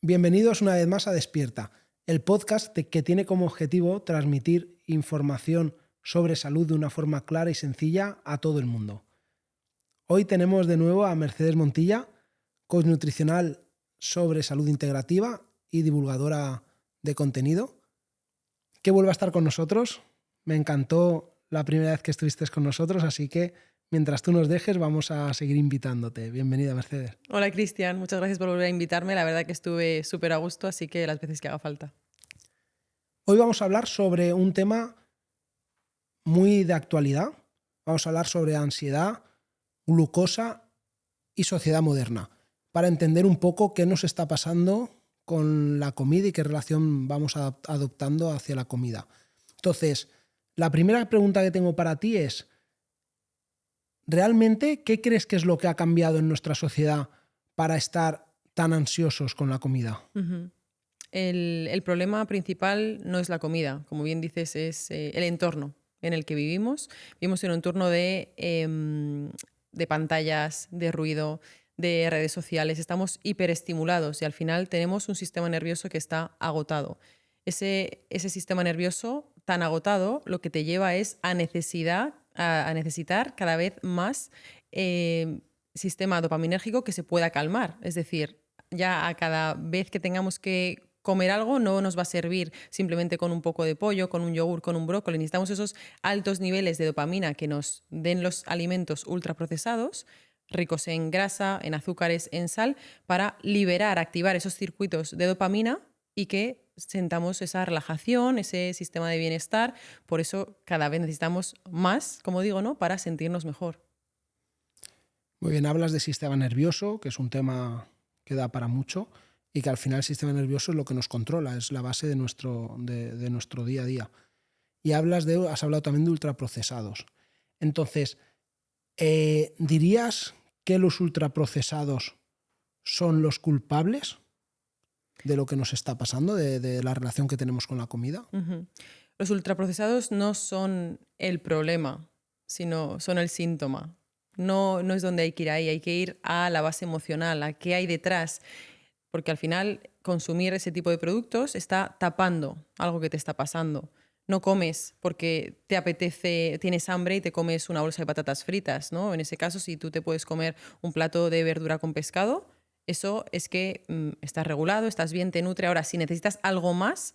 Bienvenidos una vez más a Despierta, el podcast que tiene como objetivo transmitir información sobre salud de una forma clara y sencilla a todo el mundo. Hoy tenemos de nuevo a Mercedes Montilla, coach nutricional sobre salud integrativa y divulgadora de contenido, que vuelve a estar con nosotros. Me encantó la primera vez que estuviste con nosotros, así que mientras tú nos dejes vamos a seguir invitándote. Bienvenida, Mercedes. Hola, Cristian. Muchas gracias por volver a invitarme. La verdad que estuve súper a gusto, así que las veces que haga falta. Hoy vamos a hablar sobre un tema muy de actualidad. Vamos a hablar sobre ansiedad, glucosa y sociedad moderna, para entender un poco qué nos está pasando con la comida y qué relación vamos adoptando hacia la comida. Entonces, la primera pregunta que tengo para ti es, ¿realmente qué crees que es lo que ha cambiado en nuestra sociedad para estar tan ansiosos con la comida? El problema principal no es la comida, como bien dices, es el entorno en el que vivimos. Vivimos en un entorno de pantallas, de ruido, de redes sociales. Estamos hiperestimulados y al final tenemos un sistema nervioso que está agotado. Ese sistema nervioso tan agotado lo que te lleva es a necesitar cada vez más sistema dopaminérgico que se pueda calmar. Es decir, ya a cada vez que tengamos que comer algo no nos va a servir simplemente con un poco de pollo, con un yogur, con un brócoli. Necesitamos esos altos niveles de dopamina que nos den los alimentos ultraprocesados, ricos en grasa, en azúcares, en sal, para liberar, activar esos circuitos de dopamina y que sentamos esa relajación, ese sistema de bienestar. Por eso cada vez necesitamos más, como digo, ¿no?, para sentirnos mejor. Muy bien, hablas de sistema nervioso, que es un tema que da para mucho y que al final el sistema nervioso es lo que nos controla, es la base de nuestro día a día. Y has hablado también de ultraprocesados. Entonces, ¿dirías que los ultraprocesados son los culpables de lo que nos está pasando, de la relación que tenemos con la comida? Los ultraprocesados no son el problema, sino son el síntoma. No es donde hay que ir ahí, hay que ir a la base emocional, a qué hay detrás. Porque al final consumir ese tipo de productos está tapando algo que te está pasando. No comes porque te apetece, tienes hambre y te comes una bolsa de patatas fritas, ¿no? En ese caso, si tú te puedes comer un plato de verdura con pescado, eso es que estás regulado, estás bien, te nutre. Ahora, si necesitas algo más,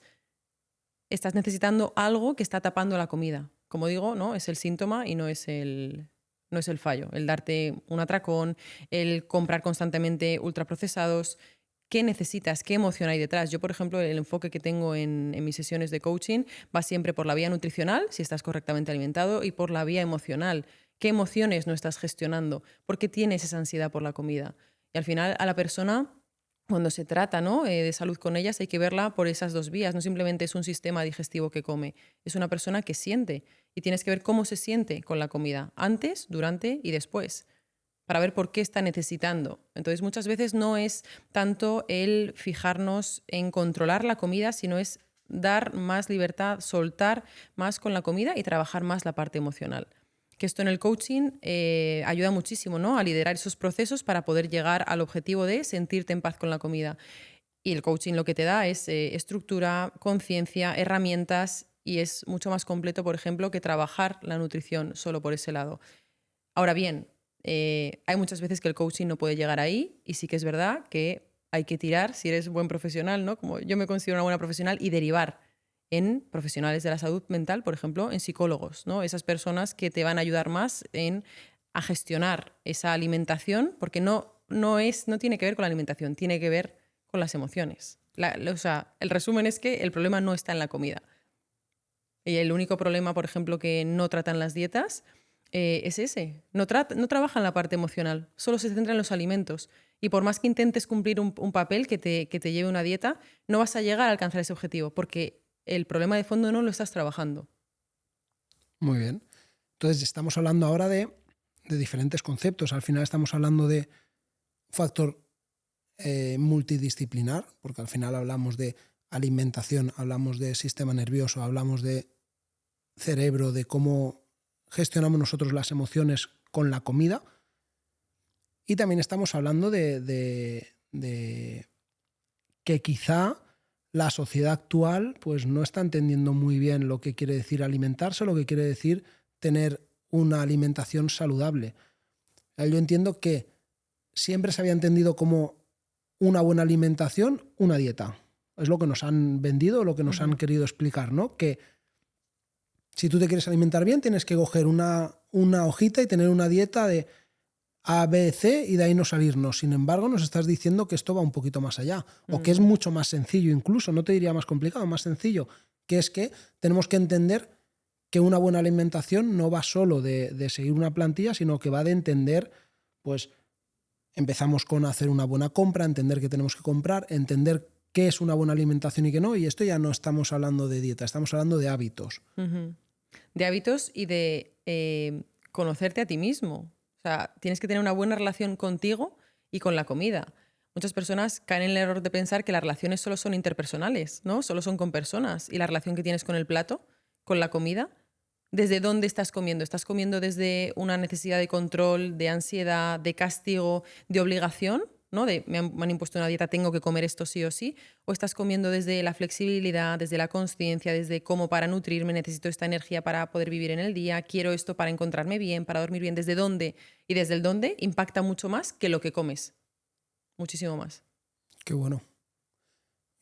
estás necesitando algo que está tapando la comida. Como digo, ¿no?, es el síntoma y no es el fallo. El darte un atracón, el comprar constantemente ultraprocesados. ¿Qué necesitas? ¿Qué emoción hay detrás? Yo, por ejemplo, el enfoque que tengo en mis sesiones de coaching va siempre por la vía nutricional, si estás correctamente alimentado, y por la vía emocional. ¿Qué emociones no estás gestionando? ¿Por qué tienes esa ansiedad por la comida? Y al final a la persona, cuando se trata, ¿no?, de salud con ellas, hay que verla por esas dos vías. No simplemente es un sistema digestivo que come, es una persona que siente. Y tienes que ver cómo se siente con la comida, antes, durante y después, para ver por qué está necesitando. Entonces, muchas veces no es tanto el fijarnos en controlar la comida, sino es dar más libertad, soltar más con la comida y trabajar más la parte emocional. Que esto en el coaching ayuda muchísimo, ¿no?, a liderar esos procesos para poder llegar al objetivo de sentirte en paz con la comida. Y el coaching lo que te da es estructura, conciencia, herramientas, y es mucho más completo, por ejemplo, que trabajar la nutrición solo por ese lado. Ahora bien, hay muchas veces que el coaching no puede llegar ahí, y sí que es verdad que hay que tirar, si eres buen profesional, ¿no?, como yo me considero una buena profesional, y derivar en profesionales de la salud mental, por ejemplo, en psicólogos, ¿no?, esas personas que te van a ayudar más a gestionar esa alimentación, porque no tiene que ver con la alimentación, tiene que ver con las emociones. El resumen es que el problema no está en la comida. Y el único problema, por ejemplo, que no tratan las dietas es ese. No trabajan la parte emocional, solo se centran en los alimentos. Y por más que intentes cumplir un papel que te lleve una dieta, no vas a llegar a alcanzar ese objetivo, porque el problema de fondo no lo estás trabajando. Muy bien. Entonces estamos hablando ahora de diferentes conceptos. Al final estamos hablando de un factor multidisciplinar, porque al final hablamos de alimentación, hablamos de sistema nervioso, hablamos de cerebro, de cómo gestionamos nosotros las emociones con la comida, y también estamos hablando de que quizá la sociedad actual pues no está entendiendo muy bien lo que quiere decir alimentarse, lo que quiere decir tener una alimentación saludable. Yo entiendo que siempre se había entendido como una buena alimentación, una dieta. Es lo que nos han vendido, lo que nos han querido explicar, ¿no? Que si tú te quieres alimentar bien, tienes que coger una hojita y tener una dieta de A, B, C y de ahí no salirnos. Sin embargo, nos estás diciendo que esto va un poquito más allá, o que es mucho más sencillo incluso, no te diría más complicado, más sencillo, que es que tenemos que entender que una buena alimentación no va solo de seguir una plantilla, sino que va de entender, pues empezamos con hacer una buena compra, entender qué tenemos que comprar, entender qué es una buena alimentación y qué no, y esto ya no estamos hablando de dieta, estamos hablando de hábitos. De hábitos y de conocerte a ti mismo. O sea, tienes que tener una buena relación contigo y con la comida. Muchas personas caen en el error de pensar que las relaciones solo son interpersonales, ¿no? Solo son con personas. Y la relación que tienes con el plato, con la comida, ¿desde dónde estás comiendo? ¿Estás comiendo desde una necesidad de control, de ansiedad, de castigo, de obligación? ¿No? Me han impuesto una dieta, tengo que comer esto sí o sí. ¿O estás comiendo desde la flexibilidad, desde la consciencia, desde cómo para nutrirme necesito esta energía para poder vivir en el día, quiero esto para encontrarme bien, para dormir bien? ¿Desde dónde? Y desde el dónde impacta mucho más que lo que comes. Muchísimo más. Qué bueno.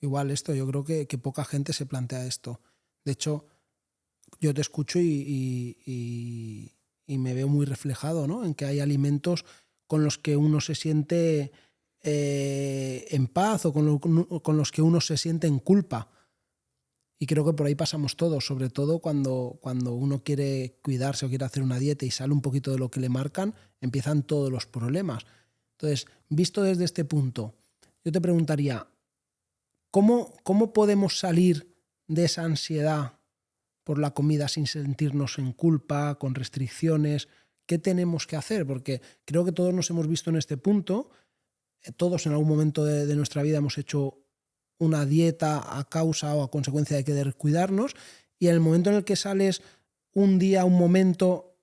Igual esto, yo creo que poca gente se plantea esto. De hecho, yo te escucho y me veo muy reflejado, ¿no? En que hay alimentos con los que uno se siente en paz o con los que uno se siente en culpa. Y creo que por ahí pasamos todos, sobre todo cuando uno quiere cuidarse o quiere hacer una dieta y sale un poquito de lo que le marcan, empiezan todos los problemas. Entonces, visto desde este punto, yo te preguntaría, ¿cómo podemos salir de esa ansiedad por la comida sin sentirnos en culpa, con restricciones? ¿Qué tenemos que hacer? Porque creo que todos nos hemos visto en este punto, todos en algún momento de nuestra vida hemos hecho una dieta a causa o a consecuencia de querer cuidarnos, y en el momento en el que sales un día, un momento,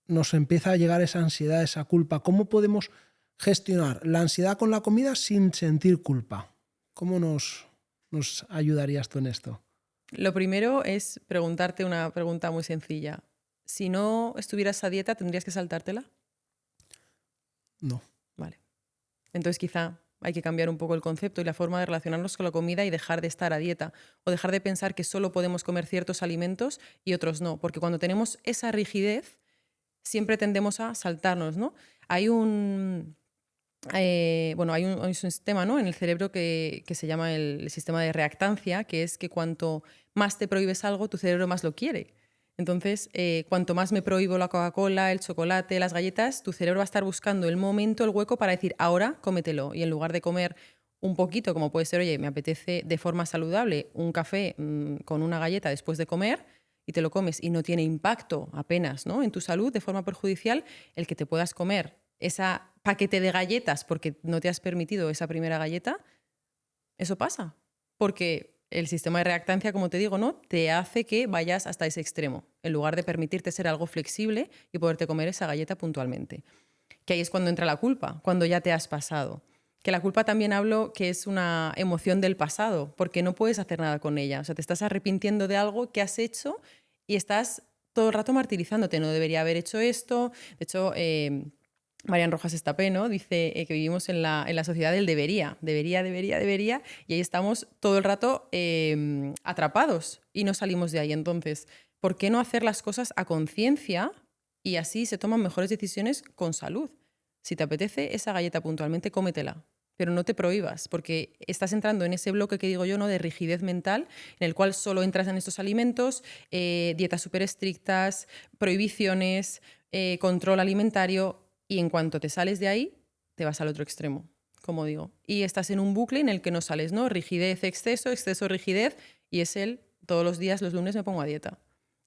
nos empieza a llegar esa ansiedad, esa culpa. ¿Cómo podemos gestionar la ansiedad con la comida sin sentir culpa? ¿Cómo nos ayudarías tú en esto? Lo primero es preguntarte una pregunta muy sencilla. Si no estuvieras a dieta, ¿tendrías que saltártela? No. Vale. Entonces quizá hay que cambiar un poco el concepto y la forma de relacionarnos con la comida y dejar de estar a dieta o dejar de pensar que solo podemos comer ciertos alimentos y otros no, porque cuando tenemos esa rigidez siempre tendemos a saltarnos, ¿no? Hay un sistema, ¿no?, en el cerebro que se llama el sistema de reactancia, que es que cuanto más te prohíbes algo, tu cerebro más lo quiere. Entonces, cuanto más me prohíbo la Coca-Cola, el chocolate, las galletas, tu cerebro va a estar buscando el momento, el hueco para decir, ahora cómetelo. Y en lugar de comer un poquito, como puede ser, oye, me apetece de forma saludable un café con una galleta después de comer, y te lo comes y no tiene impacto apenas, ¿no?, en tu salud de forma perjudicial, el que te puedas comer ese paquete de galletas porque no te has permitido esa primera galleta, eso pasa. Porque el sistema de reactancia, como te digo, ¿no?, te hace que vayas hasta ese extremo, en lugar de permitirte ser algo flexible y poderte comer esa galleta puntualmente. Que ahí es cuando entra la culpa, cuando ya te has pasado. Que la culpa también hablo que es una emoción del pasado, porque no puedes hacer nada con ella. O sea, te estás arrepintiendo de algo que has hecho y estás todo el rato martirizándote. No debería haber hecho esto. De hecho, Marian Rojas Estapé, ¿no?, dice que vivimos en la sociedad del debería, y ahí estamos todo el rato atrapados y no salimos de ahí. Entonces, ¿por qué no hacer las cosas a conciencia y así se toman mejores decisiones con salud? Si te apetece esa galleta puntualmente, cómetela, pero no te prohíbas, porque estás entrando en ese bloque que digo yo, ¿no?, de rigidez mental, en el cual solo entras en estos alimentos, dietas súper estrictas, prohibiciones, control alimentario. Y en cuanto te sales de ahí, te vas al otro extremo, como digo. Y estás en un bucle en el que no sales, ¿no? Rigidez, exceso, exceso, rigidez. Y es todos los días, los lunes me pongo a dieta.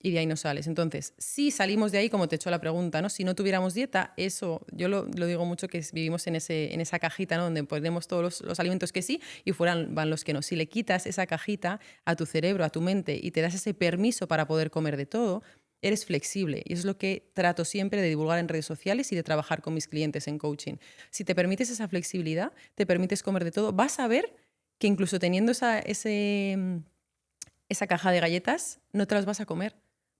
Y de ahí no sales. Entonces, si salimos de ahí, como te he hecho la pregunta, ¿no?, si no tuviéramos dieta, eso, yo lo digo mucho, que vivimos en esa cajita, ¿no?, donde ponemos todos los alimentos que sí y fuera van los que no. Si le quitas esa cajita a tu cerebro, a tu mente, y te das ese permiso para poder comer de todo, eres flexible. Y eso es lo que trato siempre de divulgar en redes sociales y de trabajar con mis clientes en coaching. Si te permites esa flexibilidad, te permites comer de todo, vas a ver que incluso teniendo esa caja de galletas, no te las vas a comer.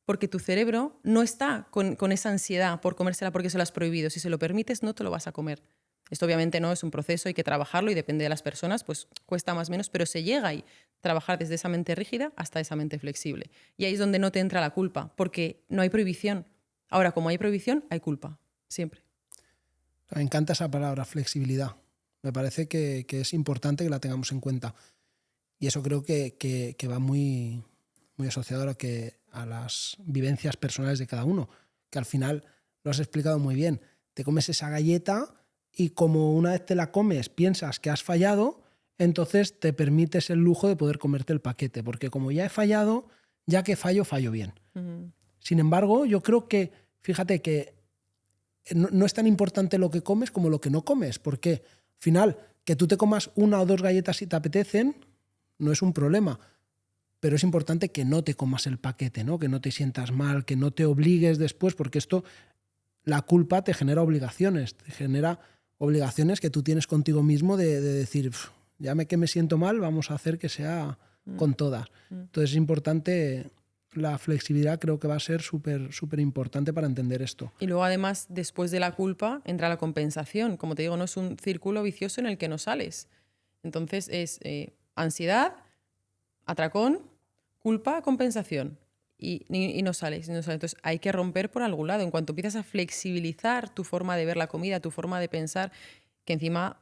Porque tu cerebro no está con esa ansiedad por comérsela porque se lo has prohibido. Si se lo permites, no te lo vas a comer. Esto obviamente no es un proceso, hay que trabajarlo y depende de las personas, pues cuesta más o menos, pero se llega a trabajar desde esa mente rígida hasta esa mente flexible. Y ahí es donde no te entra la culpa, porque no hay prohibición. Ahora, como hay prohibición, hay culpa, siempre. Me encanta esa palabra, flexibilidad. Me parece que es importante que la tengamos en cuenta. Y eso creo que va muy, muy asociado a las vivencias personales de cada uno, que al final lo has explicado muy bien. Te comes esa galleta y como una vez te la comes piensas que has fallado, entonces te permites el lujo de poder comerte el paquete, porque como ya he fallado, ya que fallo, fallo bien. Uh-huh. Sin embargo, yo creo que, fíjate que no es tan importante lo que comes como lo que no comes, porque al final, que tú te comas 1 o 2 galletas si te apetecen, no es un problema, pero es importante que no te comas el paquete, ¿no? Que no te sientas mal, que no te obligues después, porque esto, la culpa te genera obligaciones que tú tienes contigo mismo de decir, ya que me siento mal, vamos a hacer que sea con todas. Entonces es importante, la flexibilidad creo que va a ser súper importante para entender esto. Y luego además, después de la culpa, entra la compensación. Como te digo, no es un círculo vicioso en el que no sales. Entonces es ansiedad, atracón, culpa, compensación. Y no sales, no sales. Entonces hay que romper por algún lado. En cuanto empiezas a flexibilizar tu forma de ver la comida, tu forma de pensar, que encima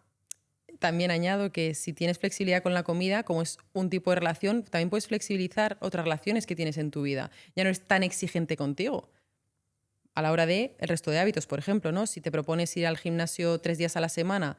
también añado que si tienes flexibilidad con la comida, como es un tipo de relación, también puedes flexibilizar otras relaciones que tienes en tu vida. Ya no eres tan exigente contigo. A la hora de el resto de hábitos, por ejemplo, ¿no? Si te propones ir al gimnasio 3 días a la semana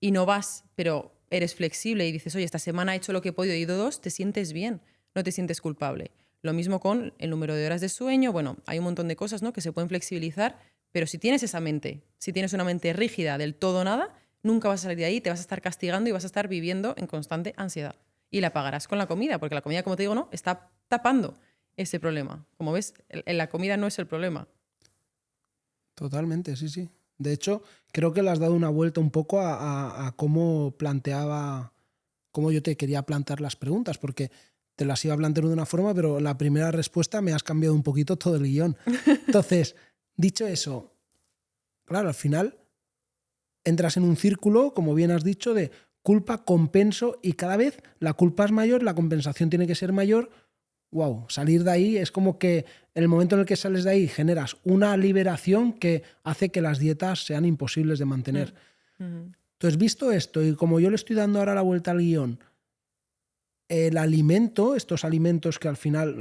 y no vas, pero eres flexible y dices, oye, esta semana he hecho lo que he podido y he ido 2, te sientes bien, no te sientes culpable. Lo mismo con el número de horas de sueño. Bueno, hay un montón de cosas, ¿no?, que se pueden flexibilizar, pero si tienes esa mente, si tienes una mente rígida del todo o nada, nunca vas a salir de ahí, te vas a estar castigando y vas a estar viviendo en constante ansiedad. Y la pagarás con la comida, porque la comida, como te digo, no, está tapando ese problema. Como ves, la comida no es el problema. Totalmente, sí, sí. De hecho, creo que le has dado una vuelta un poco a cómo cómo yo te quería plantear las preguntas, porque te las iba a plantear de una forma, pero la primera respuesta me has cambiado un poquito todo el guión. Entonces, dicho eso, claro, al final entras en un círculo, como bien has dicho, de culpa, compenso, y cada vez la culpa es mayor, la compensación tiene que ser mayor. Wow, salir de ahí es como que en el momento en el que sales de ahí generas una liberación que hace que las dietas sean imposibles de mantener. Entonces, visto esto, y como yo le estoy dando ahora la vuelta al guión, el alimento, estos alimentos que al final,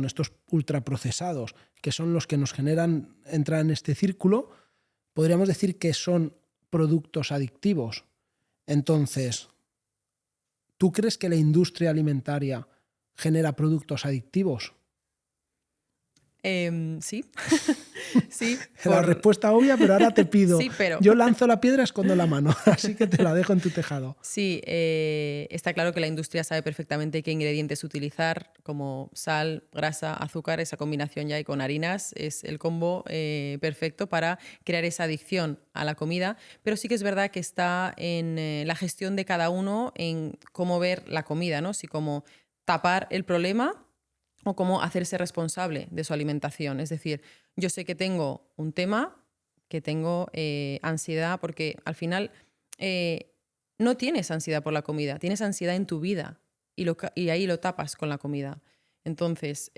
estos ultraprocesados, que son los que nos generan entrar en este círculo, podríamos decir que son productos adictivos. Entonces, ¿tú crees que la industria alimentaria genera productos adictivos? Sí. Sí. La respuesta obvia, pero ahora te pido. Sí, pero... Yo lanzo la piedra, escondo la mano, así que te la dejo en tu tejado. Sí, está claro que la industria sabe perfectamente qué ingredientes utilizar, como sal, grasa, azúcar. Esa combinación ya hay con harinas, es el combo perfecto para crear esa adicción a la comida, pero sí que es verdad que está en la gestión de cada uno en cómo ver la comida, ¿no? Si cómo tapar el problema o cómo hacerse responsable de su alimentación. Es decir, yo sé que tengo un tema, que tengo ansiedad, porque al final no tienes ansiedad por la comida, tienes ansiedad en tu vida y ahí lo tapas con la comida. Entonces,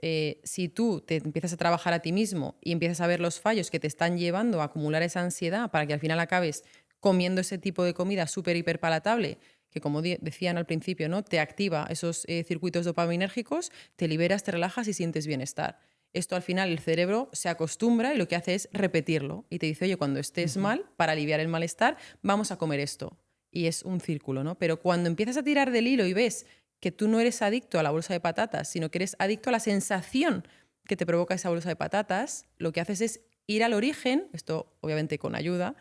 si tú te empiezas a trabajar a ti mismo y empiezas a ver los fallos que te están llevando a acumular esa ansiedad para que al final acabes comiendo ese tipo de comida súper hiperpalatable, que como decían al principio, ¿no?, te activa esos circuitos dopaminérgicos, te liberas, te relajas y sientes bienestar. Esto al final el cerebro se acostumbra y lo que hace es repetirlo y te dice, oye, cuando estés mal, para aliviar el malestar, vamos a comer esto. Y es un círculo, ¿no? Pero cuando empiezas a tirar del hilo y ves que tú no eres adicto a la bolsa de patatas, sino que eres adicto a la sensación que te provoca esa bolsa de patatas, lo que haces es ir al origen, esto obviamente con ayuda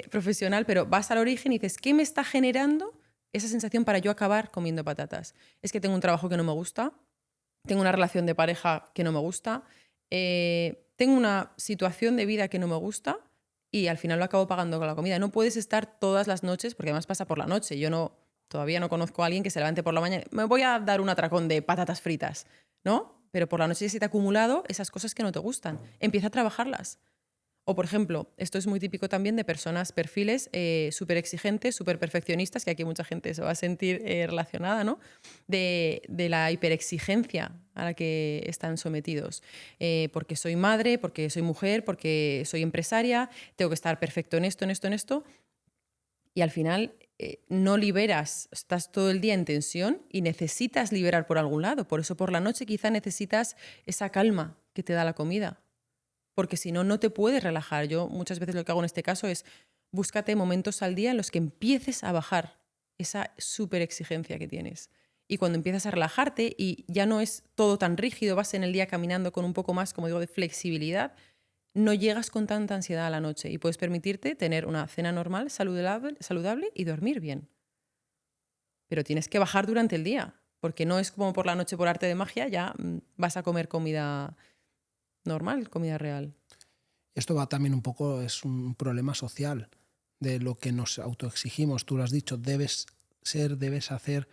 profesional, pero vas al origen y dices, ¿qué me está generando esa sensación para yo acabar comiendo patatas? Es que tengo un trabajo que no me gusta, tengo una relación de pareja que no me gusta, tengo una situación de vida que no me gusta y al final lo acabo pagando con la comida. No puedes estar todas las noches, porque además pasa por la noche. Yo no Todavía no conozco a alguien que se levante por la mañana, me voy a dar un atracón de patatas fritas, ¿no? Pero por la noche ya se te ha acumulado esas cosas que no te gustan. Empieza a trabajarlas. O, por ejemplo, esto es muy típico también de personas, perfiles súper exigentes, súper perfeccionistas, que aquí mucha gente se va a sentir relacionada, ¿no? De la hiperexigencia a la que están sometidos. Porque soy madre, porque soy mujer, porque soy empresaria, tengo que estar perfecto en esto, en esto, en esto. Y al final no liberas, estás todo el día en tensión y necesitas liberar por algún lado. Por eso por la noche quizá necesitas esa calma que te da la comida. Porque si no, no te puedes relajar. Yo muchas veces lo que hago en este caso es búscate momentos al día en los que empieces a bajar esa súper exigencia que tienes. Y cuando empiezas a relajarte y ya no es todo tan rígido, vas en el día caminando con un poco más, como digo, de flexibilidad, no llegas con tanta ansiedad a la noche y puedes permitirte tener una cena normal, saludable y dormir bien. Pero tienes que bajar durante el día, porque no es como por la noche por arte de magia, ya vas a comer comida normal, comida real. Esto va también un poco, es un problema social de lo que nos autoexigimos. Tú lo has dicho, debes ser, debes hacer.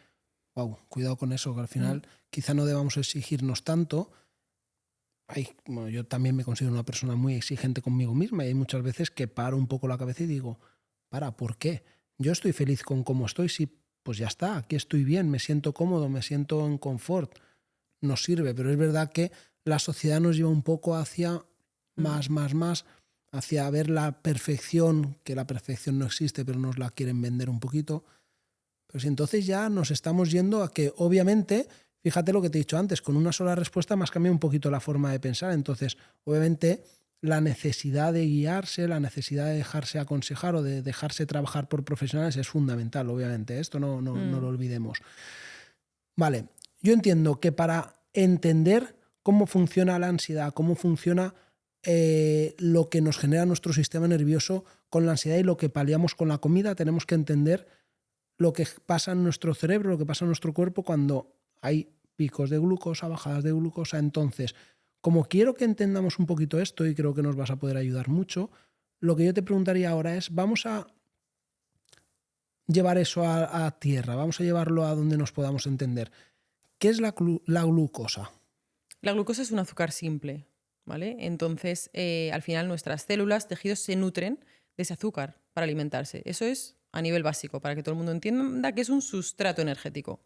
Wow, cuidado con eso, que al final quizá no debamos exigirnos tanto. Bueno, yo también me considero una persona muy exigente conmigo misma y hay muchas veces que paro un poco la cabeza y digo, ¿por qué? Yo estoy feliz con cómo estoy, sí, pues ya está, aquí estoy bien, me siento cómodo, me siento en confort, nos sirve, pero es verdad que la sociedad nos lleva un poco hacia más, hacia ver la perfección, que la perfección no existe, pero nos la quieren vender un poquito. Pero si entonces ya nos estamos yendo a que, obviamente, fíjate lo que te he dicho antes, con una sola respuesta me has cambiado un poquito la forma de pensar. Entonces, obviamente, la necesidad de guiarse, la necesidad de dejarse aconsejar o de dejarse trabajar por profesionales es fundamental, obviamente. Esto no lo olvidemos. Vale, yo entiendo que para entender cómo funciona la ansiedad, cómo funciona lo que nos genera nuestro sistema nervioso con la ansiedad y lo que paliamos con la comida, tenemos que entender lo que pasa en nuestro cerebro, lo que pasa en nuestro cuerpo cuando hay picos de glucosa, bajadas de glucosa. Entonces, como quiero que entendamos un poquito esto y creo que nos vas a poder ayudar mucho, lo que yo te preguntaría ahora es, vamos a llevar eso a tierra, vamos a llevarlo a donde nos podamos entender. ¿Qué es la glucosa? La glucosa es un azúcar simple, ¿vale? Entonces, al final nuestras células, tejidos se nutren de ese azúcar para alimentarse. Eso es a nivel básico, para que todo el mundo entienda que es un sustrato energético,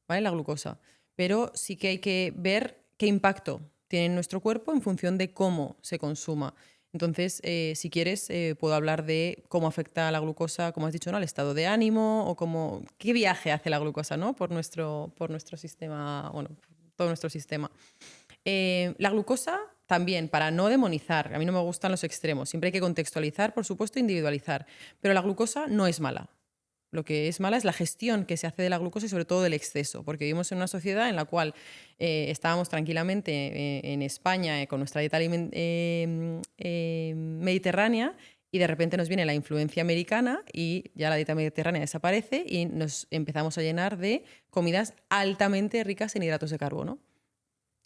¿vale? La glucosa. Pero sí que hay que ver qué impacto tiene en nuestro cuerpo en función de cómo se consuma. Entonces, si quieres, puedo hablar de cómo afecta la glucosa, como has dicho, ¿no? Al estado de ánimo o qué viaje hace la glucosa, ¿no? por nuestro sistema, bueno, todo nuestro sistema. La glucosa también, para no demonizar, a mí no me gustan los extremos, siempre hay que contextualizar, por supuesto, individualizar, pero la glucosa no es mala. Lo que es mala es la gestión que se hace de la glucosa y sobre todo del exceso, porque vivimos en una sociedad en la cual estábamos tranquilamente en España con nuestra dieta mediterránea y de repente nos viene la influencia americana y ya la dieta mediterránea desaparece y nos empezamos a llenar de comidas altamente ricas en hidratos de carbono.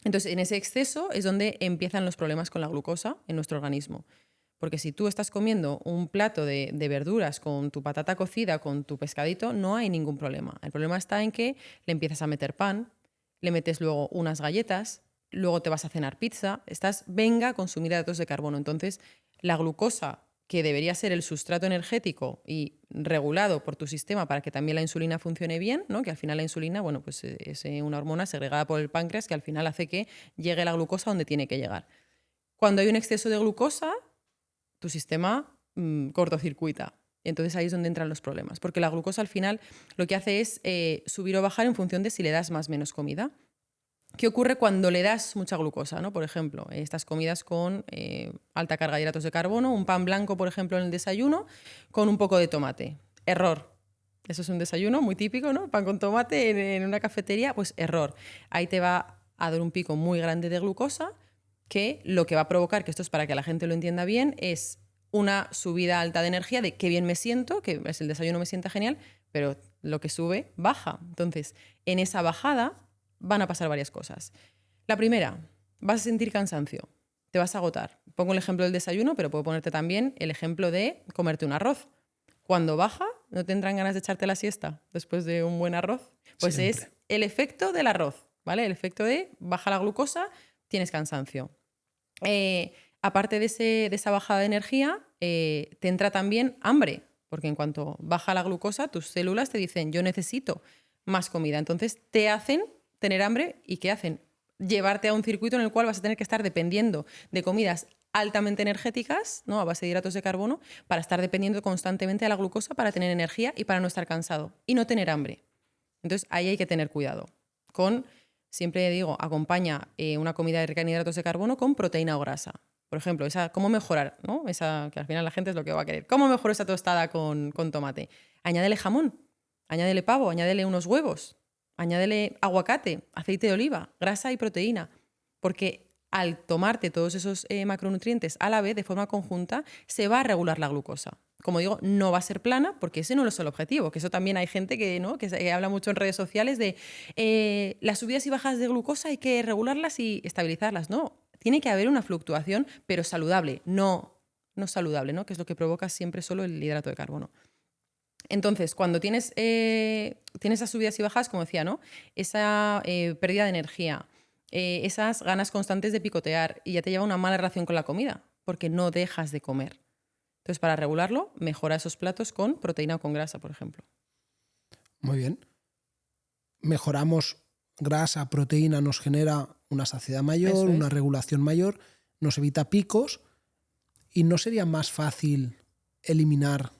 Entonces, en ese exceso es donde empiezan los problemas con la glucosa en nuestro organismo. Porque si tú estás comiendo un plato de verduras con tu patata cocida, con tu pescadito, no hay ningún problema. El problema está en que le empiezas a meter pan, le metes luego unas galletas, luego te vas a cenar pizza, venga a consumir hidratos de carbono. Entonces, la glucosa, que debería ser el sustrato energético y regulado por tu sistema para que también la insulina funcione bien, ¿no? Que al final la insulina, bueno, pues es una hormona segregada por el páncreas que al final hace que llegue la glucosa donde tiene que llegar. Cuando hay un exceso de glucosa, tu sistema cortocircuita. Entonces ahí es donde entran los problemas, porque la glucosa al final lo que hace es subir o bajar en función de si le das más o menos comida. ¿Qué ocurre cuando le das mucha glucosa, ¿no? Por ejemplo, estas comidas con alta carga de hidratos de carbono, un pan blanco, por ejemplo, en el desayuno, con un poco de tomate. Error. Eso es un desayuno muy típico, ¿no? Pan con tomate en una cafetería, pues error. Ahí te va a dar un pico muy grande de glucosa que lo que va a provocar, que esto es para que la gente lo entienda bien, es una subida alta de energía de qué bien me siento, que es el desayuno me sienta genial, pero lo que sube, baja. Entonces, en esa bajada van a pasar varias cosas. La primera, vas a sentir cansancio, te vas a agotar. Pongo el ejemplo del desayuno, pero puedo ponerte también el ejemplo de comerte un arroz. Cuando baja, ¿No tendrán ganas de echarte la siesta después de un buen arroz? Pues Siempre. es el efecto del arroz, ¿vale? El efecto de baja la glucosa, tienes cansancio. Aparte de esa bajada de energía, te entra también hambre, porque en cuanto baja la glucosa, tus células te dicen, yo necesito más comida. Entonces te hacen tener hambre y ¿qué hacen? Llevarte a un circuito en el cual vas a tener que estar dependiendo de comidas altamente energéticas, ¿no? A base de hidratos de carbono, para estar dependiendo constantemente de la glucosa para tener energía y para no estar cansado y no tener hambre. Entonces ahí hay que tener cuidado. Siempre digo, acompaña una comida rica en hidratos de carbono con proteína o grasa. Por ejemplo, ¿cómo mejorar? ¿No? Que al final la gente es lo que va a querer. ¿Cómo mejoro esa tostada con tomate? Añádele jamón, añádele pavo, añádele unos huevos, añádele aguacate, aceite de oliva, grasa y proteína. Porque al tomarte todos esos macronutrientes a la vez, de forma conjunta, se va a regular la glucosa. Como digo, no va a ser plana porque ese no es el objetivo, que eso también hay gente que habla mucho en redes sociales de las subidas y bajas de glucosa hay que regularlas y estabilizarlas. No, tiene que haber una fluctuación, pero saludable, no saludable, ¿no? Que es lo que provoca siempre solo el hidrato de carbono. Entonces, cuando tienes esas subidas y bajas, como decía, ¿no? Esa pérdida de energía, esas ganas constantes de picotear y ya te lleva una mala relación con la comida, porque no dejas de comer. Entonces, para regularlo, mejora esos platos con proteína o con grasa, por ejemplo. Muy bien. Mejoramos grasa, proteína, nos genera una saciedad mayor, una regulación mayor, nos evita picos. ¿Y no sería más fácil eliminar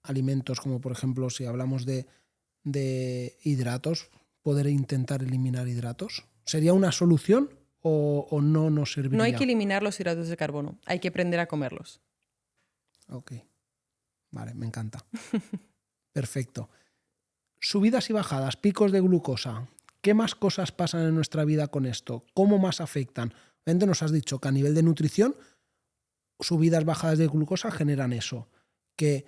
alimentos como, por ejemplo, si hablamos de hidratos, poder intentar eliminar hidratos? ¿Sería una solución o no nos serviría? No hay que eliminar los hidratos de carbono, hay que aprender a comerlos. Ok, vale, me encanta. Perfecto. Subidas y bajadas, picos de glucosa. ¿Qué más cosas pasan en nuestra vida con esto? ¿Cómo más afectan? Obviamente nos has dicho que a nivel de nutrición, subidas, bajadas de glucosa generan eso, que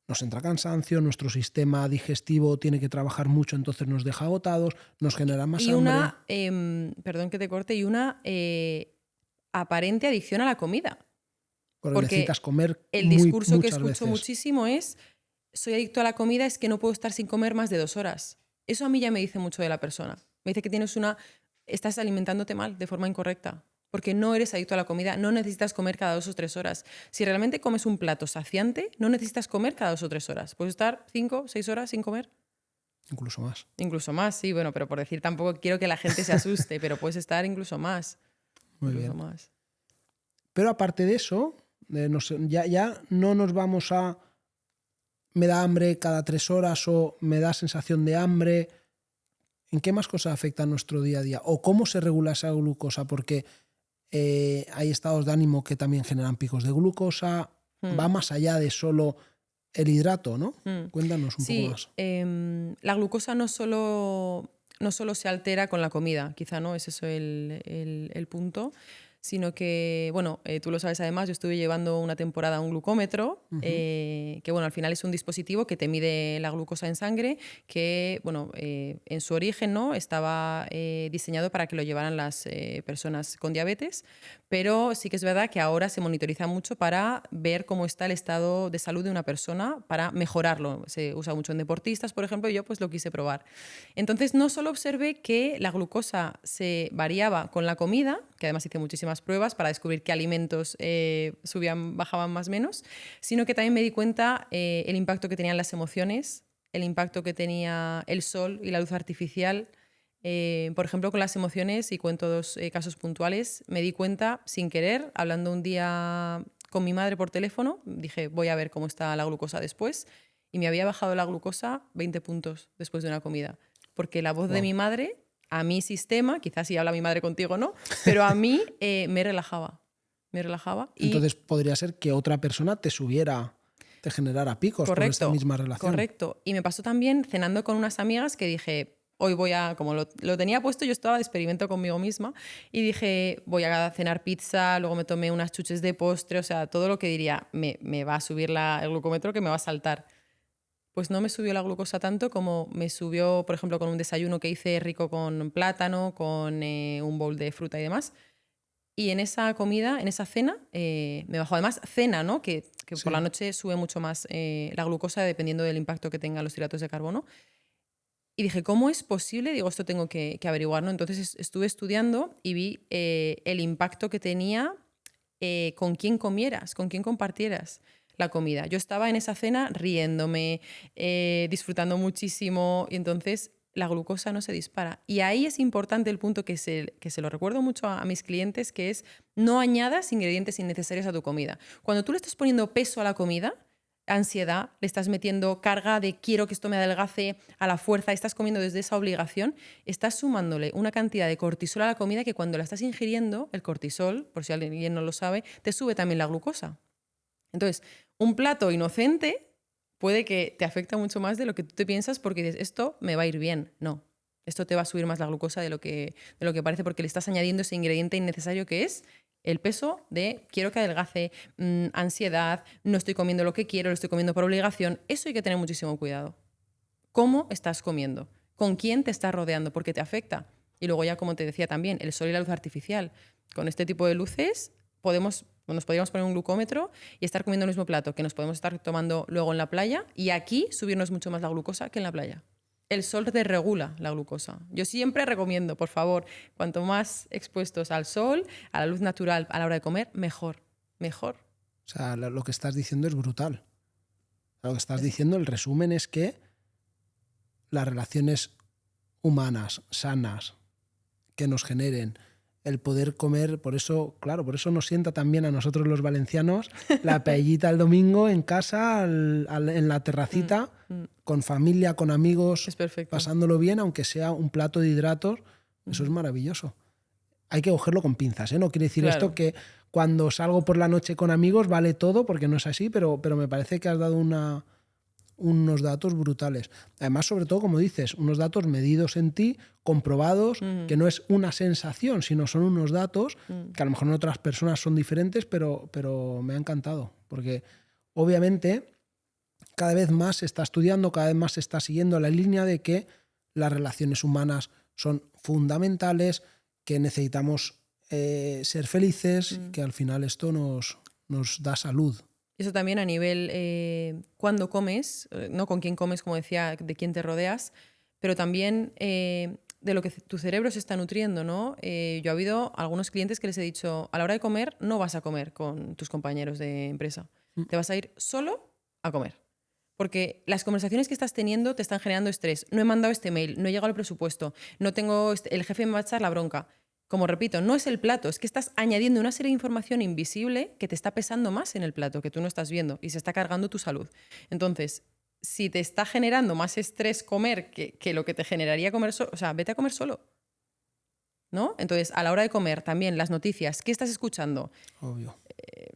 nos entra cansancio, nuestro sistema digestivo tiene que trabajar mucho, entonces nos deja agotados, nos genera más hambre. Perdón que te corte, y una aparente adicción a la comida. Porque necesitas comer el discurso que muchas escucho veces. muchísimo es soy adicto a la comida, es que no puedo estar sin comer más de 2 horas. Eso a mí ya me dice mucho de la persona. Me dice que estás alimentándote mal, de forma incorrecta, porque no eres adicto a la comida, no necesitas comer cada 2 o 3 horas. Si realmente comes un plato saciante, no necesitas comer cada 2 o 3 horas. Puedes estar 5, 6 horas sin comer. Incluso más. Incluso más, sí, bueno, pero por decir tampoco quiero que la gente se asuste, pero puedes estar incluso más. Muy bien. Más. Pero aparte de eso, ya no nos vamos a me da hambre cada 3 horas o me da sensación de hambre. ¿En qué más cosas afecta nuestro día a día? ¿O cómo se regula esa glucosa? Porque hay estados de ánimo que también generan picos de glucosa. Va más allá de solo el hidrato, ¿no? Cuéntanos un poco más. La glucosa no solo se altera con la comida, quizá no es eso el punto, sino que, bueno, tú lo sabes además, yo estuve llevando una temporada un glucómetro, que bueno, al final es un dispositivo que te mide la glucosa en sangre, que bueno, en su origen no estaba diseñado para que lo llevaran las personas con diabetes, pero sí que es verdad que ahora se monitoriza mucho para ver cómo está el estado de salud de una persona, para mejorarlo. Se usa mucho en deportistas, por ejemplo, y yo pues lo quise probar. Entonces no solo observé que la glucosa se variaba con la comida, que además hice muchísimas pruebas para descubrir qué alimentos subían, bajaban más o menos, sino que también me di cuenta el impacto que tenían las emociones, el impacto que tenía el sol y la luz artificial. Por ejemplo, con las emociones, y cuento 2 casos puntuales, me di cuenta sin querer, hablando un día con mi madre por teléfono, dije voy a ver cómo está la glucosa después, y me había bajado la glucosa 20 puntos después de una comida, porque la voz de mi madre, a mi sistema, quizás si habla mi madre contigo no, pero a mí me relajaba. Entonces podría ser que otra persona te generara picos. Correcto, por esta misma relación. Correcto. Y me pasó también cenando con unas amigas que dije, hoy como lo tenía puesto, yo estaba de experimento conmigo misma y dije, voy a cenar pizza, luego me tomé unas chuches de postre, o sea, todo lo que diría, me va a subir el glucómetro, que me va a saltar. Pues no me subió la glucosa tanto como me subió, por ejemplo, con un desayuno que hice rico con plátano, con un bowl de fruta y demás. Y en esa comida, en esa cena, me bajó. Además, cena, ¿no? Que Sí. por la noche sube mucho más la glucosa dependiendo del impacto que tengan los hidratos de carbono. Y dije, ¿cómo es posible? Digo, esto tengo que averiguar, ¿no? Entonces estuve estudiando y vi el impacto que tenía con quién comieras, con quién compartieras la comida. Yo estaba en esa cena riéndome, disfrutando muchísimo y entonces la glucosa no se dispara. Y ahí es importante el punto que se lo recuerdo mucho a mis clientes, que es no añadas ingredientes innecesarios a tu comida. Cuando tú le estás poniendo peso a la comida, ansiedad, le estás metiendo carga de quiero que esto me adelgace a la fuerza, estás comiendo desde esa obligación, estás sumándole una cantidad de cortisol a la comida que cuando la estás ingiriendo, el cortisol, por si alguien no lo sabe, te sube también la glucosa. Entonces, un plato inocente puede que te afecte mucho más de lo que tú te piensas porque dices, esto me va a ir bien. No, esto te va a subir más la glucosa de lo que parece porque le estás añadiendo ese ingrediente innecesario que es el peso de quiero que adelgace, ansiedad, no estoy comiendo lo que quiero, lo estoy comiendo por obligación. Eso hay que tener muchísimo cuidado. ¿Cómo estás comiendo? ¿Con quién te estás rodeando? Porque te afecta. Y luego ya, como te decía también, el sol y la luz artificial. Con este tipo de luces nos podríamos poner un glucómetro y estar comiendo el mismo plato que nos podemos estar tomando luego en la playa y aquí subirnos mucho más la glucosa que en la playa. El sol te regula la glucosa. Yo siempre recomiendo, por favor, cuanto más expuestos al sol, a la luz natural a la hora de comer, mejor. Mejor. O sea, lo que estás diciendo es brutal. Lo que estás diciendo, el resumen es que las relaciones humanas, sanas, que nos generen, el poder comer, por eso, claro, por eso nos sienta también a nosotros los valencianos la paellita el domingo en casa, en la terracita, con familia, con amigos, Es perfecto. pasándolo bien, aunque sea un plato de hidratos, eso es maravilloso. Hay que cogerlo con pinzas, ¿eh? No quiere decir Claro. esto que cuando salgo por la noche con amigos vale todo, porque no es así, pero me parece que has dado unos datos brutales. Además, sobre todo, como dices, unos datos medidos en ti, comprobados, que no es una sensación, sino son unos datos que a lo mejor en otras personas son diferentes, pero me ha encantado, porque obviamente cada vez más se está estudiando, cada vez más se está siguiendo la línea de que las relaciones humanas son fundamentales, que necesitamos ser felices, que al final esto nos da salud. Eso también a nivel cuando comes, no con quién comes, como decía, de quién te rodeas, pero también de lo que tu cerebro se está nutriendo, ¿no? Yo ha habido algunos clientes que les he dicho, a la hora de comer no vas a comer con tus compañeros de empresa, te vas a ir solo a comer. Porque las conversaciones que estás teniendo te están generando estrés. No he mandado este mail, no he llegado al presupuesto, no tengo el jefe me va a echar la bronca. Como repito, no es el plato, es que estás añadiendo una serie de información invisible que te está pesando más en el plato, que tú no estás viendo y se está cargando tu salud. Entonces, si te está generando más estrés comer que lo que te generaría comer solo, o sea, vete a comer solo. ¿No? Entonces, a la hora de comer también las noticias, ¿qué estás escuchando? Obvio.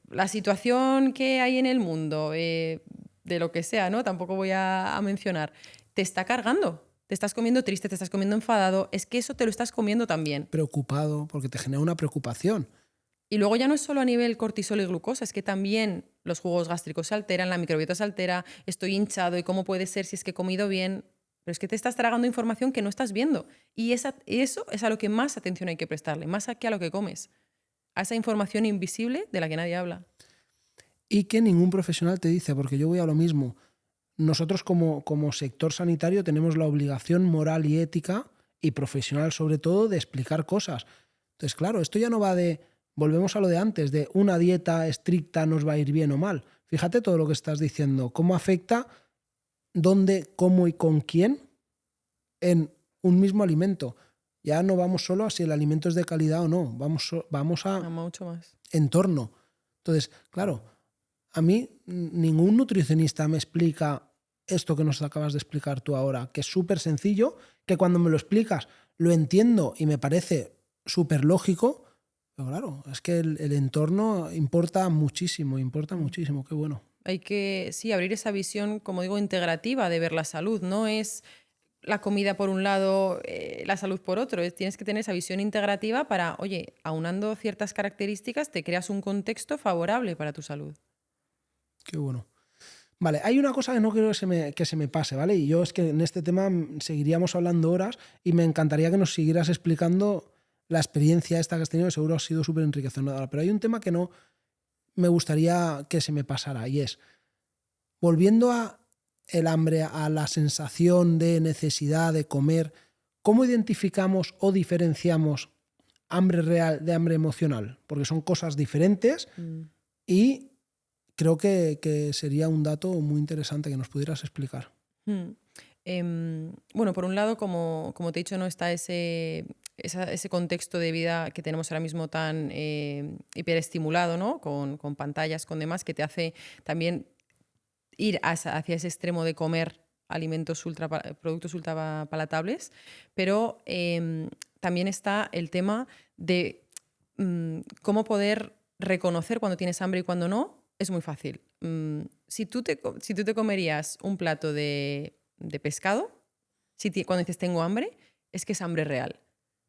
La situación que hay en el mundo, de lo que sea, ¿no? Tampoco voy a mencionar. Te está cargando. Te estás comiendo triste, te estás comiendo enfadado. Es que eso te lo estás comiendo también. Preocupado, porque te genera una preocupación. Y luego ya no es solo a nivel cortisol y glucosa, es que también los jugos gástricos se alteran, la microbiota se altera, estoy hinchado y cómo puede ser si es que he comido bien. Pero es que te estás tragando información que no estás viendo. Y eso es a lo que más atención hay que prestarle, más que a lo que comes. A esa información invisible de la que nadie habla. Y que ningún profesional te dice, porque yo voy a lo mismo. Nosotros como sector sanitario tenemos la obligación moral y ética, y profesional sobre todo, de explicar cosas. Entonces, claro, esto ya no va de, volvemos a lo de antes, de una dieta estricta nos va a ir bien o mal. Fíjate todo lo que estás diciendo, cómo afecta, dónde, cómo y con quién en un mismo alimento. Ya no vamos solo a si el alimento es de calidad o no, vamos a Mucho más. entorno. Entonces, claro, a mí ningún nutricionista me explica esto que nos acabas de explicar tú ahora, que es súper sencillo, que cuando me lo explicas lo entiendo y me parece súper lógico, pero claro, es que el entorno importa muchísimo, qué bueno. Hay que, sí, abrir esa visión, como digo, integrativa de ver la salud. No es la comida por un lado, la salud por otro. Tienes que tener esa visión integrativa para, oye, aunando ciertas características, te creas un contexto favorable para tu salud. Qué bueno. Vale, hay una cosa que no quiero que se me pase, ¿vale? Y yo es que en este tema seguiríamos hablando horas y me encantaría que nos siguieras explicando la experiencia esta que has tenido seguro ha sido súper enriquecedora. Pero hay un tema que no me gustaría que se me pasara y es, volviendo a el hambre, a la sensación de necesidad de comer, ¿cómo identificamos o diferenciamos hambre real de hambre emocional? Porque son cosas diferentes y creo que sería un dato muy interesante que nos pudieras explicar. Bueno, por un lado, como te he dicho, no está ese contexto de vida que tenemos ahora mismo tan hiperestimulado, ¿no? Con pantallas, con demás, que te hace también ir hacia ese extremo de comer productos ultra palatables, pero también está el tema de cómo poder reconocer cuando tienes hambre y cuando no. Es muy fácil. Si tú te comerías un plato de pescado, cuando dices tengo hambre, es que es hambre real.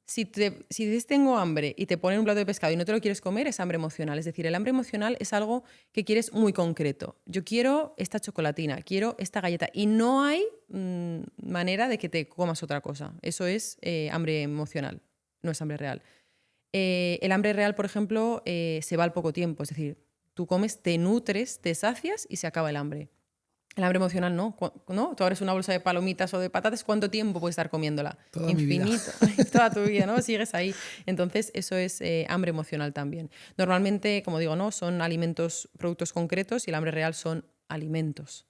Si dices tengo hambre y te ponen un plato de pescado y no te lo quieres comer, es hambre emocional. Es decir, el hambre emocional es algo que quieres muy concreto. Yo quiero esta chocolatina, quiero esta galleta y no hay manera de que te comas otra cosa. Eso es hambre emocional, no es hambre real. El hambre real, por ejemplo, se va al poco tiempo. Es decir, tú comes, te nutres, te sacias y se acaba el hambre. El hambre emocional no. Tú abres una bolsa de palomitas o de patatas, ¿cuánto tiempo puedes estar comiéndola? Toda Infinito. mi vida. Toda tu vida, ¿no? Sigues ahí. Entonces, eso es hambre emocional también. Normalmente, como digo, ¿no? Son alimentos, productos concretos y el hambre real son alimentos.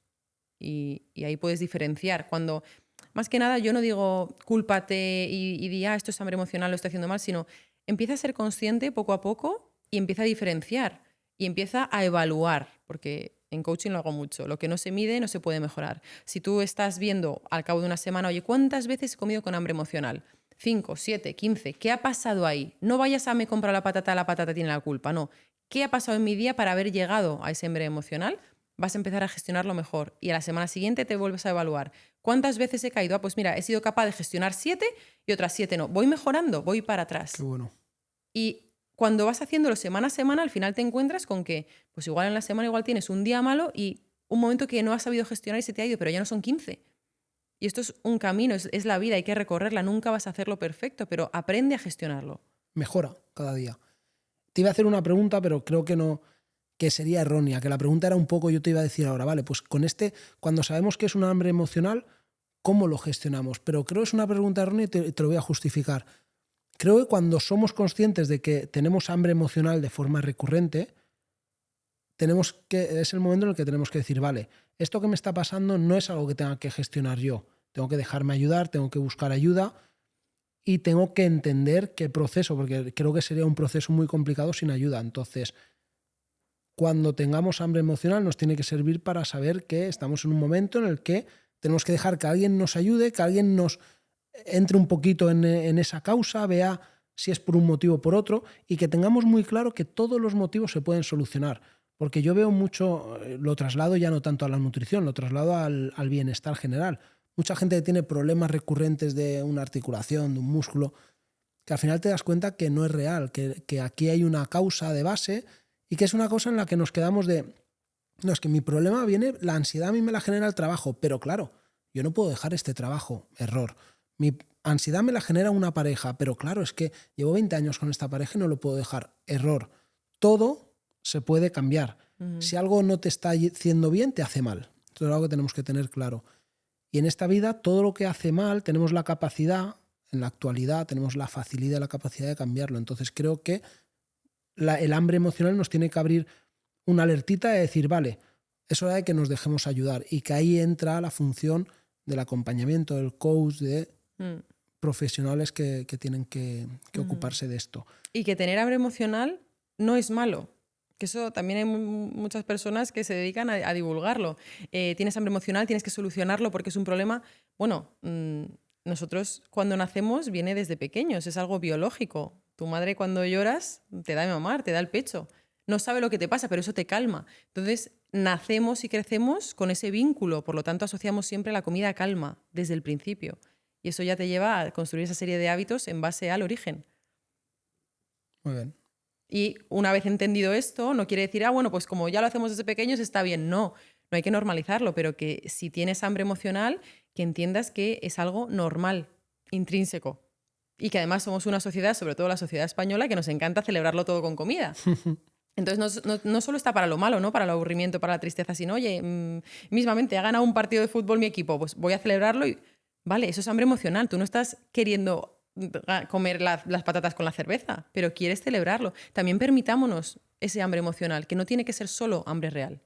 Y ahí puedes diferenciar. Cuando, más que nada, yo no digo cúlpate y di, esto es hambre emocional, lo estoy haciendo mal, sino empieza a ser consciente poco a poco y empieza a diferenciar y empieza a evaluar, porque en coaching lo hago mucho. Lo que no se mide no se puede mejorar. Si tú estás viendo al cabo de una semana, oye, ¿cuántas veces he comido con hambre emocional? 5, 7, 15. ¿Qué ha pasado ahí? No vayas a me comprar la patata tiene la culpa. No. ¿Qué ha pasado en mi día para haber llegado a ese hambre emocional? Vas a empezar a gestionarlo mejor. Y a la semana siguiente te vuelves a evaluar. ¿Cuántas veces he caído? Pues mira, he sido capaz de gestionar 7 y otras 7 no. Voy mejorando, voy para atrás. Qué bueno. Y cuando vas haciéndolo semana a semana, al final te encuentras con que, pues igual en la semana igual tienes un día malo y un momento que no has sabido gestionar y se te ha ido, pero ya no son 15. Y esto es un camino, es la vida, hay que recorrerla, nunca vas a hacerlo perfecto, pero aprende a gestionarlo. Mejora cada día. Te iba a hacer una pregunta, pero creo que no, que sería errónea, que la pregunta era un poco, yo te iba a decir ahora, vale, pues con cuando sabemos que es un hambre emocional, ¿cómo lo gestionamos? Pero creo que es una pregunta errónea y te lo voy a justificar. Creo que cuando somos conscientes de que tenemos hambre emocional de forma recurrente, es el momento en el que tenemos que decir, vale, esto que me está pasando no es algo que tenga que gestionar yo. Tengo que dejarme ayudar, tengo que buscar ayuda y tengo que entender qué proceso, porque creo que sería un proceso muy complicado sin ayuda. Entonces, cuando tengamos hambre emocional nos tiene que servir para saber que estamos en un momento en el que tenemos que dejar que alguien nos ayude, que alguien nos entre un poquito en esa causa, vea si es por un motivo o por otro y que tengamos muy claro que todos los motivos se pueden solucionar. Porque yo veo mucho, lo traslado ya no tanto a la nutrición, lo traslado al bienestar general. Mucha gente que tiene problemas recurrentes de una articulación, de un músculo, que al final te das cuenta que no es real, que aquí hay una causa de base y que es una cosa en la que nos quedamos de, no, es que mi problema viene, la ansiedad a mí me la genera el trabajo, pero claro, yo no puedo dejar este trabajo, error. Mi ansiedad me la genera una pareja, pero claro, es que llevo 20 años con esta pareja y no lo puedo dejar, error. Todo se puede cambiar. Si algo no te está haciendo bien, te hace mal. Esto es algo que tenemos que tener claro. Y en esta vida, todo lo que hace mal, tenemos la capacidad, en la actualidad, tenemos la facilidad y la capacidad de cambiarlo. Entonces creo que el hambre emocional nos tiene que abrir una alertita de decir, vale, es hora de que nos dejemos ayudar. Y que ahí entra la función del acompañamiento, del coach, de profesionales que tienen que ocuparse de esto. Y que tener hambre emocional no es malo. Que eso también hay muchas personas que se dedican a divulgarlo. Tienes hambre emocional, tienes que solucionarlo porque es un problema. Bueno, nosotros cuando nacemos viene desde pequeños, es algo biológico. Tu madre cuando lloras te da de mamar, te da el pecho. No sabe lo que te pasa, pero eso te calma. Entonces nacemos y crecemos con ese vínculo, por lo tanto asociamos siempre la comida a calma desde el principio. Y eso ya te lleva a construir esa serie de hábitos en base al origen. Muy bien. Y una vez entendido esto, no quiere decir, bueno, pues como ya lo hacemos desde pequeños está bien. No hay que normalizarlo, pero que si tienes hambre emocional, que entiendas que es algo normal, intrínseco. Y que además somos una sociedad, sobre todo la sociedad española, que nos encanta celebrarlo todo con comida. Entonces no solo está para lo malo, ¿no? Para el aburrimiento, para la tristeza, sino, oye, mismamente ha ganado un partido de fútbol mi equipo, pues voy a celebrarlo y... Vale, eso es hambre emocional. Tú no estás queriendo comer las patatas con la cerveza, pero quieres celebrarlo. También permitámonos ese hambre emocional, que no tiene que ser solo hambre real.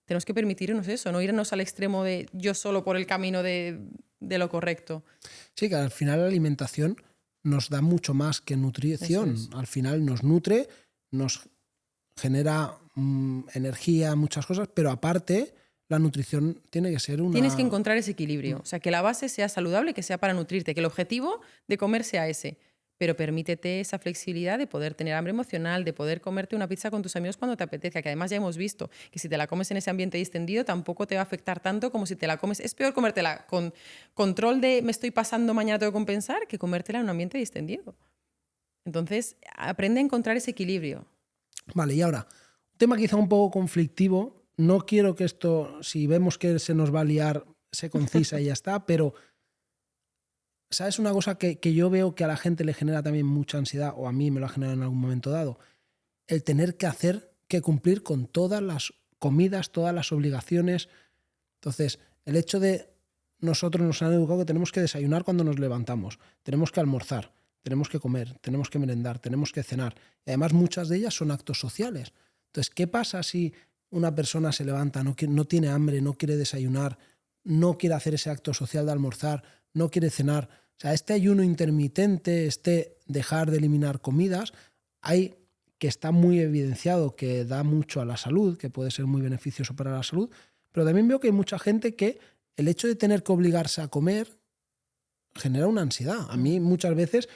Tenemos que permitirnos eso, no irnos al extremo de yo solo por el camino de lo correcto. Sí, que al final la alimentación nos da mucho más que nutrición. Eso es. Al final nos nutre, nos genera energía, muchas cosas, pero aparte la nutrición tiene que ser una... Tienes que encontrar ese equilibrio, o sea, que la base sea saludable, que sea para nutrirte, que el objetivo de comer sea ese. Pero permítete esa flexibilidad de poder tener hambre emocional, de poder comerte una pizza con tus amigos cuando te apetezca, que además ya hemos visto que si te la comes en ese ambiente distendido tampoco te va a afectar tanto como si te la comes. Es peor comértela con control de me estoy pasando, mañana tengo que compensar, que comértela en un ambiente distendido. Entonces, aprende a encontrar ese equilibrio. Vale, y ahora, un tema quizá un poco conflictivo. No quiero que esto, si vemos que se nos va a liar, se concisa y ya está, pero... ¿Sabes una cosa que yo veo que a la gente le genera también mucha ansiedad, o a mí me lo ha generado en algún momento dado? El tener que cumplir con todas las comidas, todas las obligaciones. Entonces, el hecho de nosotros nos han educado que tenemos que desayunar cuando nos levantamos, tenemos que almorzar, tenemos que comer, tenemos que merendar, tenemos que cenar. Y además muchas de ellas son actos sociales. Entonces, ¿qué pasa si una persona se levanta, no tiene hambre, no quiere desayunar, no quiere hacer ese acto social de almorzar, no quiere cenar? O sea, este ayuno intermitente, este dejar de eliminar comidas, hay que está muy evidenciado que da mucho a la salud, que puede ser muy beneficioso para la salud, pero también veo que hay mucha gente que el hecho de tener que obligarse a comer genera una ansiedad. A mí muchas veces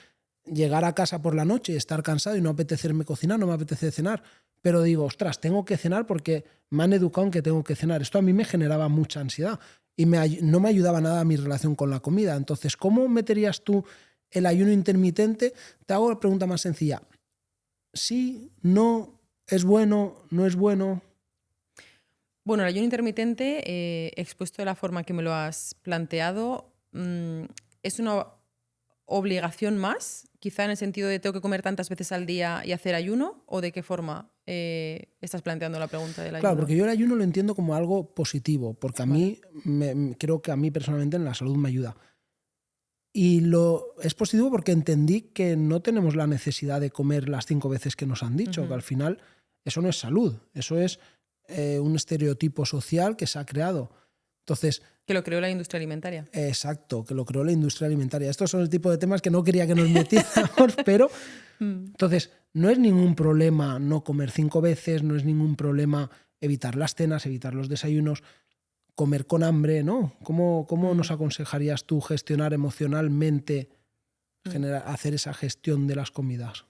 llegar a casa por la noche y estar cansado y no apetecerme cocinar, no me apetece cenar, pero digo, ostras, tengo que cenar porque me han educado en que tengo que cenar. Esto a mí me generaba mucha ansiedad y no me ayudaba nada a mi relación con la comida. Entonces, ¿cómo meterías tú el ayuno intermitente? Te hago la pregunta más sencilla. ¿Sí, no, es bueno, no es bueno? Bueno, el ayuno intermitente, expuesto de la forma que me lo has planteado, es una obligación más, quizá en el sentido de tengo que comer tantas veces al día y hacer ayuno, ¿o de qué forma estás planteando la pregunta del ayuno? Claro, porque yo el ayuno lo entiendo como algo positivo, porque a mí, creo que a mí personalmente en la salud me ayuda. Y es positivo porque entendí que no tenemos la necesidad de comer las 5 veces que nos han dicho, que al final eso no es salud, eso es un estereotipo social que se ha creado. Entonces, que lo creó la industria alimentaria. Exacto, que lo creó la industria alimentaria. Estos son el tipo de temas que no quería que nos metiéramos, pero entonces no es ningún problema no comer 5 veces, no es ningún problema evitar las cenas, evitar los desayunos, comer con hambre, ¿no? ¿Cómo nos aconsejarías tú gestionar emocionalmente, hacer esa gestión de las comidas?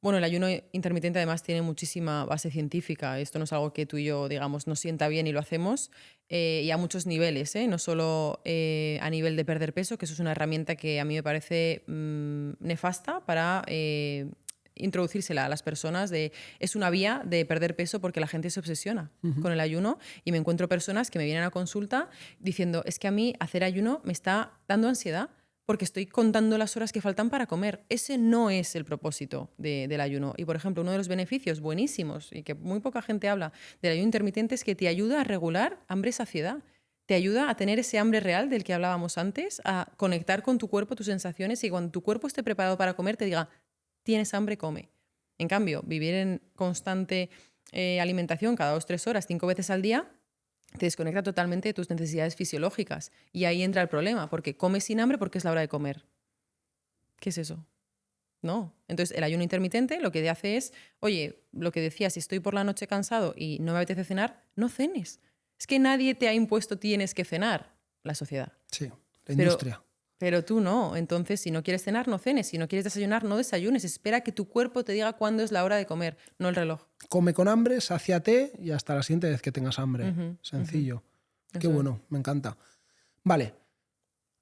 Bueno, el ayuno intermitente además tiene muchísima base científica. Esto no es algo que tú y yo, digamos, nos sienta bien y lo hacemos. Y a muchos niveles, no solo a nivel de perder peso, que eso es una herramienta que a mí me parece nefasta para introducírsela a las personas. Es una vía de perder peso porque la gente se obsesiona con el ayuno y me encuentro personas que me vienen a consulta diciendo es que a mí hacer ayuno me está dando ansiedad porque estoy contando las horas que faltan para comer. Ese no es el propósito del ayuno. Y, por ejemplo, uno de los beneficios buenísimos y que muy poca gente habla del ayuno intermitente es que te ayuda a regular hambre-saciedad. Te ayuda a tener ese hambre real del que hablábamos antes, a conectar con tu cuerpo, tus sensaciones y cuando tu cuerpo esté preparado para comer te diga, tienes hambre, come. En cambio, vivir en constante alimentación cada 2-3 horas, 5 veces al día, te desconecta totalmente de tus necesidades fisiológicas. Y ahí entra el problema, porque comes sin hambre porque es la hora de comer. ¿Qué es eso? No. Entonces, el ayuno intermitente lo que hace es, oye, lo que decía, si estoy por la noche cansado y no me apetece cenar, no cenes. Es que nadie te ha impuesto tienes que cenar, la sociedad. Sí, la industria. Pero tú no. Entonces, si no quieres cenar, no cenes. Si no quieres desayunar, no desayunes. Espera que tu cuerpo te diga cuándo es la hora de comer, no el reloj. Come con hambre, sáciate y hasta la siguiente vez que tengas hambre. Sencillo. Qué bueno, me encanta. Vale.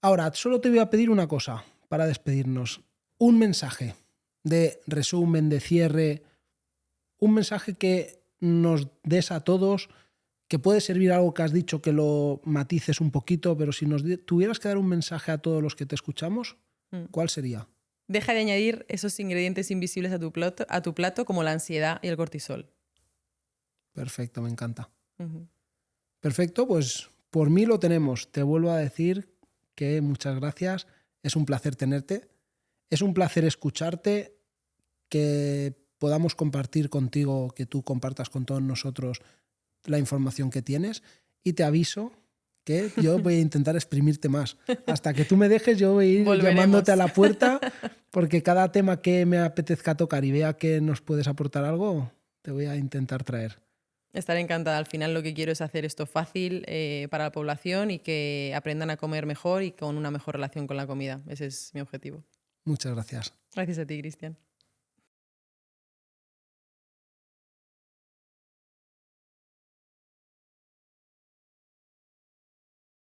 Ahora, solo te voy a pedir una cosa para despedirnos. Un mensaje de resumen, de cierre. Un mensaje que nos des a todos, que puede servir algo que has dicho, que lo matices un poquito, pero si nos tuvieras que dar un mensaje a todos los que te escuchamos, ¿cuál sería? Deja de añadir esos ingredientes invisibles a tu plato como la ansiedad y el cortisol. Perfecto, me encanta. Ujú. Perfecto, pues por mí lo tenemos. Te vuelvo a decir que muchas gracias. Es un placer tenerte. Es un placer escucharte, que podamos compartir contigo, que tú compartas con todos nosotros la información que tienes. Y te aviso que yo voy a intentar exprimirte más. Hasta que tú me dejes, yo voy a ir Volveremos. llamándote a la puerta, porque cada tema que me apetezca tocar y vea que nos puedes aportar algo, te voy a intentar traer. Estaré encantada. Al final lo que quiero es hacer esto fácil para la población y que aprendan a comer mejor y con una mejor relación con la comida. Ese es mi objetivo. Muchas gracias. Gracias a ti, Cristian.